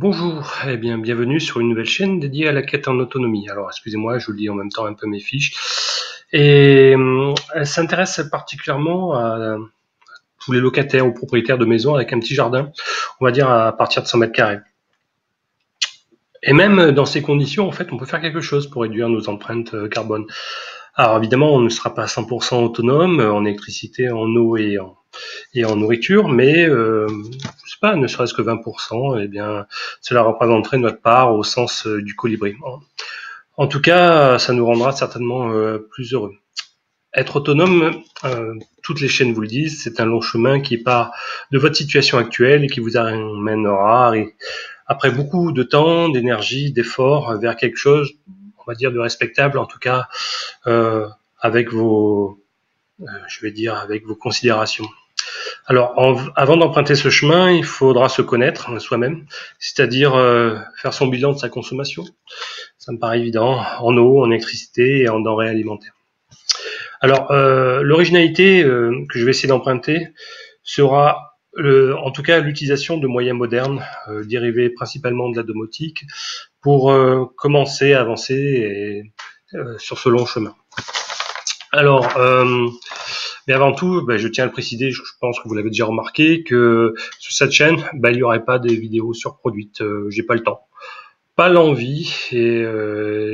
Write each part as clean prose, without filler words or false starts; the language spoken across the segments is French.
Bonjour, eh bien bienvenue sur une nouvelle chaîne dédiée à la quête en autonomie. Alors excusez-moi, je lis en même temps un peu mes fiches. Et elle s'intéresse particulièrement à tous les locataires ou propriétaires de maisons avec un petit jardin, on va dire à partir de 100 mètres carrés. Et même dans ces conditions, en fait, on peut faire quelque chose pour réduire nos empreintes carbone. Alors évidemment, on ne sera pas 100% autonome en électricité, en eau et en nourriture, mais je sais pas, ne serait-ce que 20%, eh bien, cela représenterait notre part au sens du colibri. En tout cas, ça nous rendra certainement plus heureux. Être autonome, toutes les chaînes vous le disent, c'est un long chemin qui part de votre situation actuelle et qui vous amènera, après beaucoup de temps, d'énergie, d'efforts, vers quelque chose, on va dire, de respectable, en tout cas, avec avec vos considérations. Alors, avant d'emprunter ce chemin, il faudra se connaître soi-même, c'est-à-dire faire son bilan de sa consommation. Ça me paraît évident, en eau, en électricité et en denrées alimentaires. Alors, l'originalité que je vais essayer d'emprunter sera, en tout cas, l'utilisation de moyens modernes, dérivés principalement de la domotique, pour commencer à avancer sur ce long chemin. Alors, mais avant tout, je tiens à le préciser, je pense que vous l'avez déjà remarqué, que sur cette chaîne, il n'y aurait pas des vidéos surproduites. J'ai pas le temps, pas l'envie, et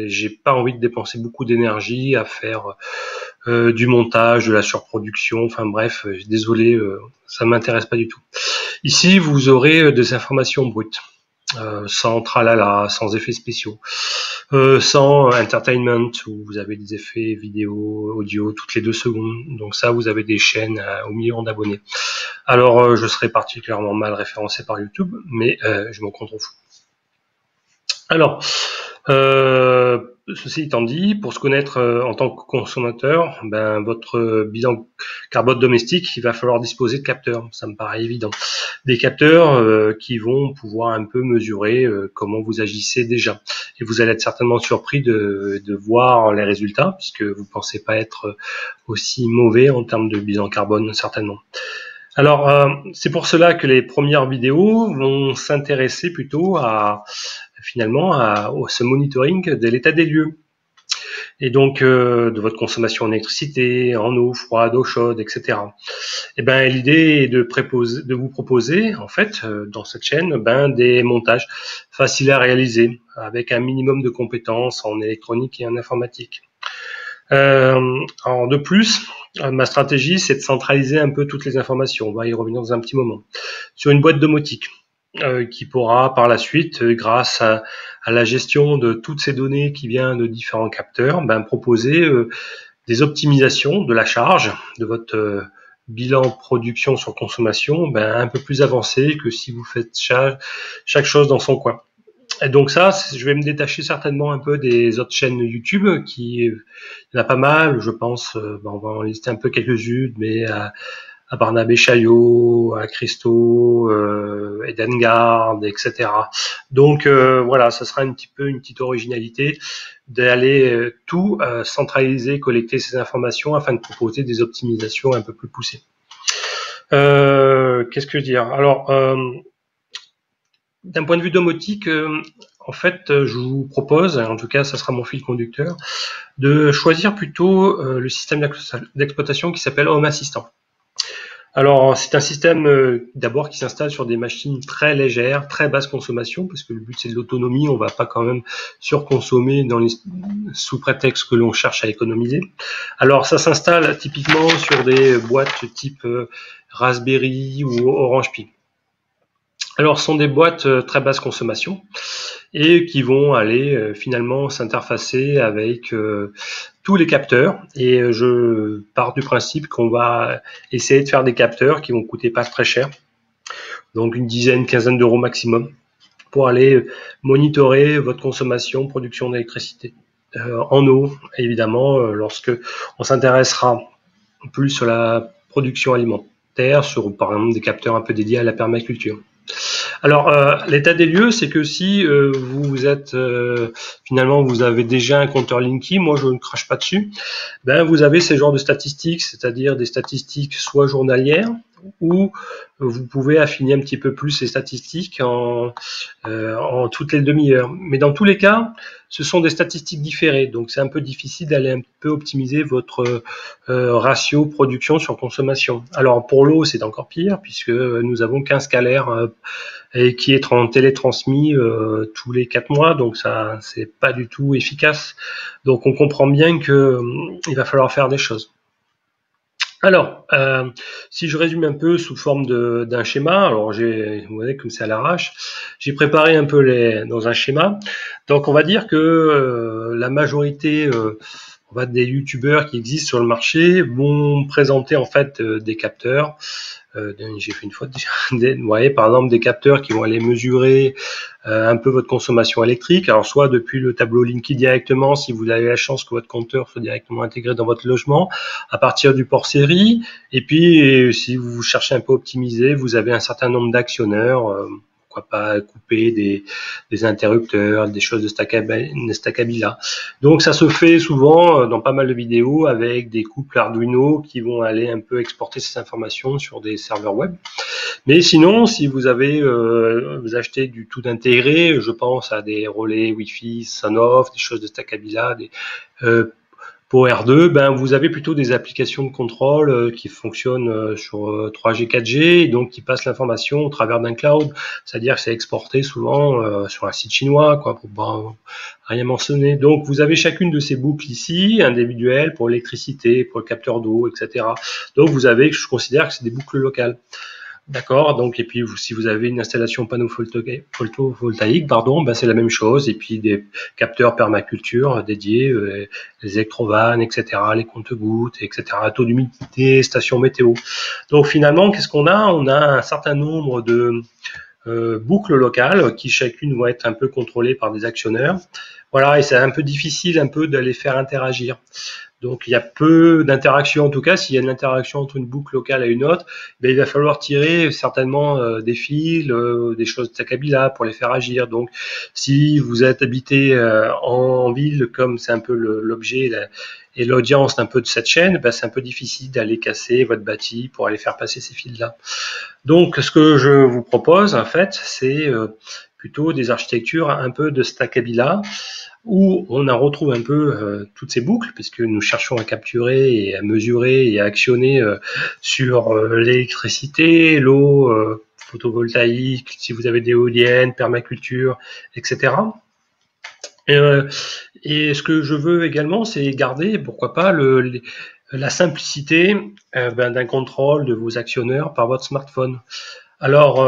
j'ai pas envie de dépenser beaucoup d'énergie à faire du montage, de la surproduction. Enfin bref, désolé, ça m'intéresse pas du tout. Ici, vous aurez des informations brutes. Sans tralala, sans effets spéciaux, sans entertainment où vous avez des effets vidéo, audio toutes les 2 secondes. Donc ça, vous avez des chaînes aux millions d'abonnés. Alors, je serai particulièrement mal référencé par YouTube, mais je m'en contrefous. Alors, ceci étant dit, pour se connaître en tant que consommateur, votre bilan carbone domestique, il va falloir disposer de capteurs, ça me paraît évident. Des capteurs qui vont pouvoir un peu mesurer comment vous agissez déjà. Et vous allez être certainement surpris de voir les résultats, puisque vous ne pensez pas être aussi mauvais en termes de bilan carbone, certainement. Alors, c'est pour cela que les premières vidéos vont s'intéresser plutôt à ce monitoring de l'état des lieux. Et donc de votre consommation en électricité, en eau froide, eau chaude, etc. Et l'idée est de vous proposer, en fait, dans cette chaîne, des montages faciles à réaliser, avec un minimum de compétences en électronique et en informatique. De plus, ma stratégie, c'est de centraliser un peu toutes les informations. On va y revenir dans un petit moment. Sur une boîte domotique, qui pourra par la suite, grâce à la gestion de toutes ces données qui viennent de différents capteurs, proposer des optimisations de la charge de votre bilan production sur consommation un peu plus avancé que si vous faites chaque chose dans son coin. Et donc ça, je vais me détacher certainement un peu des autres chaînes YouTube, il y en a pas mal, je pense, on va en lister un peu quelques-unes, mais à Barnabé Chaillot, à Christo, Edengard, etc. Donc voilà, ça sera un petit peu une petite originalité d'aller tout centraliser, collecter ces informations afin de proposer des optimisations un peu plus poussées. Qu'est-ce que dire? Alors, d'un point de vue domotique, en fait, je vous propose, en tout cas, ça sera mon fil conducteur, de choisir plutôt le système d'exploitation qui s'appelle Home Assistant. Alors, c'est un système d'abord qui s'installe sur des machines très légères, très basse consommation, parce que le but c'est de l'autonomie, on va pas quand même surconsommer sous prétexte que l'on cherche à économiser. Alors, ça s'installe typiquement sur des boîtes type Raspberry ou Orange Pi. Alors, ce sont des boîtes très basse consommation et qui vont aller finalement s'interfacer avec tous les capteurs. Et je pars du principe qu'on va essayer de faire des capteurs qui vont coûter pas très cher, donc une dizaine, quinzaine d'euros maximum, pour aller monitorer votre consommation, production d'électricité. En eau, évidemment, lorsque on s'intéressera plus sur la production alimentaire, sur par exemple des capteurs un peu dédiés à la permaculture. Alors, l'état des lieux, c'est que si vous êtes finalement vous avez déjà un compteur Linky, moi je ne crache pas dessus, vous avez ces genres de statistiques, c'est-à-dire des statistiques soit journalières où vous pouvez affiner un petit peu plus les statistiques en toutes les demi-heures. Mais dans tous les cas, ce sont des statistiques différées, donc c'est un peu difficile d'aller un peu optimiser votre ratio production sur consommation. Alors pour l'eau, c'est encore pire, puisque nous avons qu'un scalaire et qui est télétransmis tous les 4 mois, donc ça c'est pas du tout efficace. Donc on comprend bien que il va falloir faire des choses. Alors, si je résume un peu sous forme d'un schéma, alors vous voyez comme c'est à l'arrache, j'ai préparé un peu dans un schéma. Donc on va dire que la majorité des youtubeurs qui existent sur le marché vont présenter en fait des capteurs. J'ai fait une faute déjà. Vous voyez, par exemple, des capteurs qui vont aller mesurer un peu votre consommation électrique. Alors, soit depuis le tableau Linky directement, si vous avez la chance que votre compteur soit directement intégré dans votre logement, à partir du port série. Et puis, si vous cherchez un peu optimiser, vous avez un certain nombre d'actionneurs. Pourquoi pas couper des interrupteurs, des choses de Stackabila. Donc ça se fait souvent dans pas mal de vidéos avec des couples Arduino qui vont aller un peu exporter ces informations sur des serveurs web. Mais sinon, si vous avez vous achetez du tout intégré, je pense à des relais Wi-Fi, Sonoff, des choses de Stackabila, pour R2, ben vous avez plutôt des applications de contrôle qui fonctionnent sur 3G, 4G, donc qui passent l'information au travers d'un cloud, c'est-à-dire que c'est exporté souvent sur un site chinois, quoi, pour pas rien mentionner. Donc vous avez chacune de ces boucles ici, individuelles pour l'électricité, pour le capteur d'eau, etc. Donc vous avez, je considère que c'est des boucles locales. D'accord, donc et puis si vous avez une installation panneau photovoltaïque, ben c'est la même chose, et puis des capteurs permaculture dédiés, les électrovannes, etc., les compte-gouttes, etc., taux d'humidité, station météo. Donc finalement, qu'est-ce qu'on a? On a un certain nombre de boucles locales qui chacune vont être un peu contrôlées par des actionneurs. Voilà, et c'est un peu difficile un peu de les faire interagir. Donc il y a peu d'interactions, en tout cas s'il y a une interaction entre une boucle locale et une autre, ben, il va falloir tirer certainement des fils, des choses de Stackabila pour les faire agir. Donc si vous êtes habité en ville, comme c'est un peu l'objet et l'audience un peu de cette chaîne, ben, c'est un peu difficile d'aller casser votre bâti pour aller faire passer ces fils-là. Donc ce que je vous propose en fait, c'est plutôt des architectures un peu de Stackabila, où on en retrouve un peu toutes ces boucles, puisque nous cherchons à capturer et à mesurer et à actionner sur l'électricité, l'eau, photovoltaïque, si vous avez des éoliennes, permaculture, etc. Et ce que je veux également, c'est garder, pourquoi pas, la simplicité d'un contrôle de vos actionneurs par votre smartphone. Alors,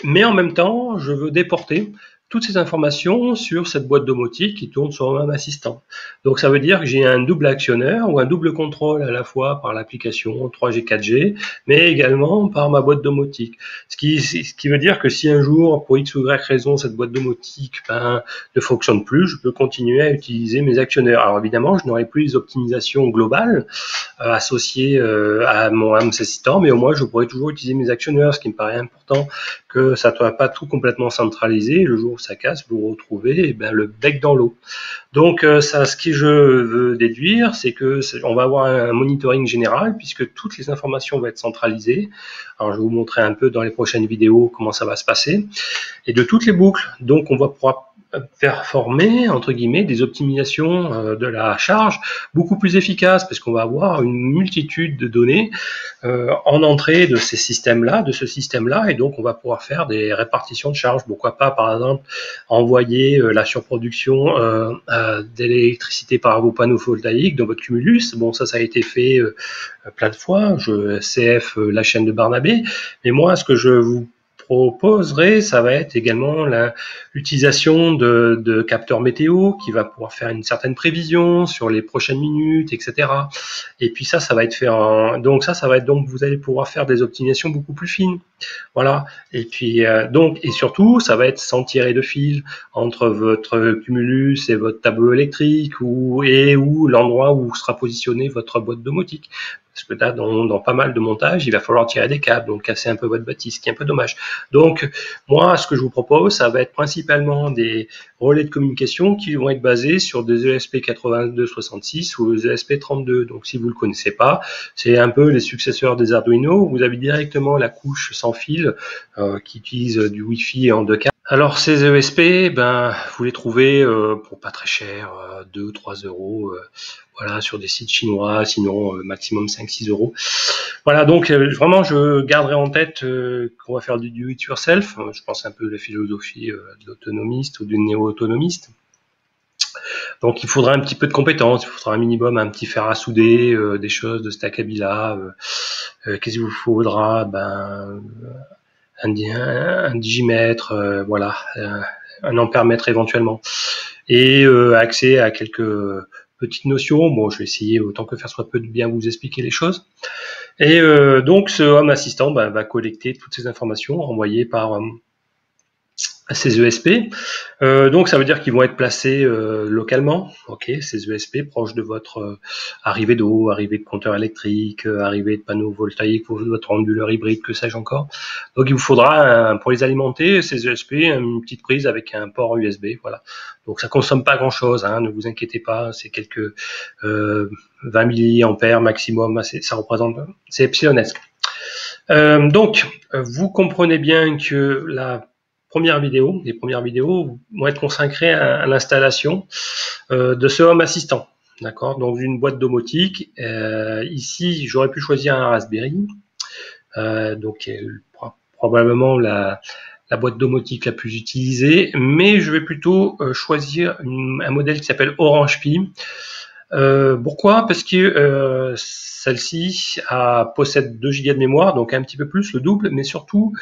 mais en même temps, je veux déporter toutes ces informations sur cette boîte domotique qui tourne sur un assistant. Donc ça veut dire que j'ai un double actionneur ou un double contrôle à la fois par l'application 3G, 4G, mais également par ma boîte domotique. Ce qui veut dire que si un jour, pour X ou Y raison, cette boîte domotique ne fonctionne plus, je peux continuer à utiliser mes actionneurs. Alors évidemment, je n'aurai plus les optimisations globales associées à mon assistant, mais au moins je pourrais toujours utiliser mes actionneurs, ce qui me paraît important, que ça ne soit pas tout complètement centralisé. Le jour où ça casse, vous retrouvez le bec dans l'eau. Donc ce que je veux déduire, c'est que on va avoir un monitoring général puisque toutes les informations vont être centralisées. Alors je vais vous montrer un peu dans les prochaines vidéos comment ça va se passer, et de toutes les boucles. Donc on va pouvoir performer entre guillemets des optimisations de la charge beaucoup plus efficaces, parce qu'on va avoir une multitude de données en entrée de ces systèmes-là, de ce système-là, et donc on va pouvoir faire des répartitions de charges. Pourquoi pas, par exemple, envoyer la surproduction d'électricité par vos panneaux photovoltaïques dans votre cumulus. Bon, ça a été fait plein de fois. CF la chaîne de Barnabé, mais moi, ce que je vous proposerai, ça va être également l'utilisation de capteurs météo qui va pouvoir faire une certaine prévision sur les prochaines minutes, etc. Et puis ça va être fait donc vous allez pouvoir faire des optimisations beaucoup plus fines. Voilà. Et puis donc, et surtout, ça va être sans tirer de fil entre votre cumulus et votre tableau électrique ou l'endroit où sera positionnée votre boîte domotique. Parce que là, dans pas mal de montages, il va falloir tirer des câbles, donc casser un peu votre bâtisse, ce qui est un peu dommage. Donc, moi, ce que je vous propose, ça va être principalement des relais de communication qui vont être basés sur des ESP8266 ou des ESP32. Donc, si vous ne le connaissez pas, c'est un peu les successeurs des Arduino. Vous avez directement la couche sans fil qui utilise du Wi-Fi en 2K. Alors ces ESP, ben vous les trouvez pour pas très cher, 2-3 euros, voilà, sur des sites chinois, sinon maximum 5-6 euros. Voilà, donc vraiment je garderai en tête qu'on va faire du do it yourself. Je pense un peu à la philosophie de l'autonomiste ou du néo-autonomiste. Donc il faudra un petit peu de compétences, il faudra un minimum un petit fer à souder, des choses de Stackabila. Qu'est-ce qu'il vous faudra? Ben un digimètre, voilà, un ampèremètre éventuellement, et accès à quelques petites notions. Bon, je vais essayer autant que faire soit peu de bien vous expliquer les choses. Et donc ce home assistant va collecter toutes ces informations envoyées par ces ESP. Donc ça veut dire qu'ils vont être placés localement, ok, ces ESP proches de votre arrivée d'eau, arrivée de compteur électrique, arrivée de panneaux voltaïques pour votre onduleur hybride, que sais-je encore. Donc il vous faudra, pour les alimenter, ces ESP, une petite prise avec un port USB, voilà. Donc ça consomme pas grand-chose, hein, ne vous inquiétez pas, c'est quelques 20 milliampères maximum, ça représente, c'est epsilonesque. Donc vous comprenez bien que les premières vidéos vont être consacrées à l'installation de ce home assistant. D'accord, dans une boîte domotique. Ici, j'aurais pu choisir un Raspberry, donc probablement la boîte domotique la plus utilisée, mais je vais plutôt choisir un modèle qui s'appelle Orange Pi. Pourquoi? Parce que celle-ci possède 2 Go de mémoire, donc un petit peu plus, le double, mais surtout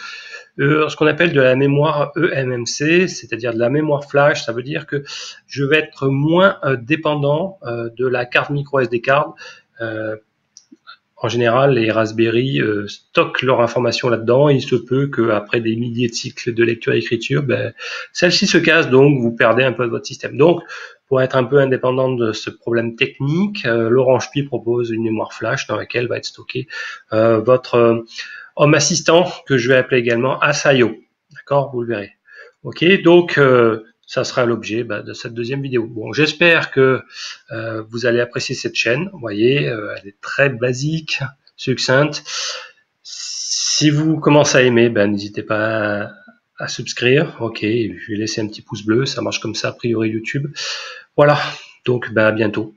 ce qu'on appelle de la mémoire eMMC, c'est-à-dire de la mémoire flash. Ça veut dire que je vais être moins dépendant de la carte micro SD card. En général, les Raspberry stockent leur information là-dedans. Il se peut qu'après des milliers de cycles de lecture et écriture, celle-ci se casse, donc vous perdez un peu de votre système. Donc, pour être un peu indépendant de ce problème technique, l'Orange Pi propose une mémoire flash dans laquelle va être stocké votre home assistant, que je vais appeler également Asayo. D'accord, vous le verrez. Ok, donc ça sera l'objet de cette deuxième vidéo. Bon, j'espère que vous allez apprécier cette chaîne. Vous voyez, elle est très basique, succincte. Si vous commencez à aimer, n'hésitez pas à subscrire. Ok, je vais laisser un petit pouce bleu, ça marche comme ça a priori YouTube. Voilà, donc à bientôt.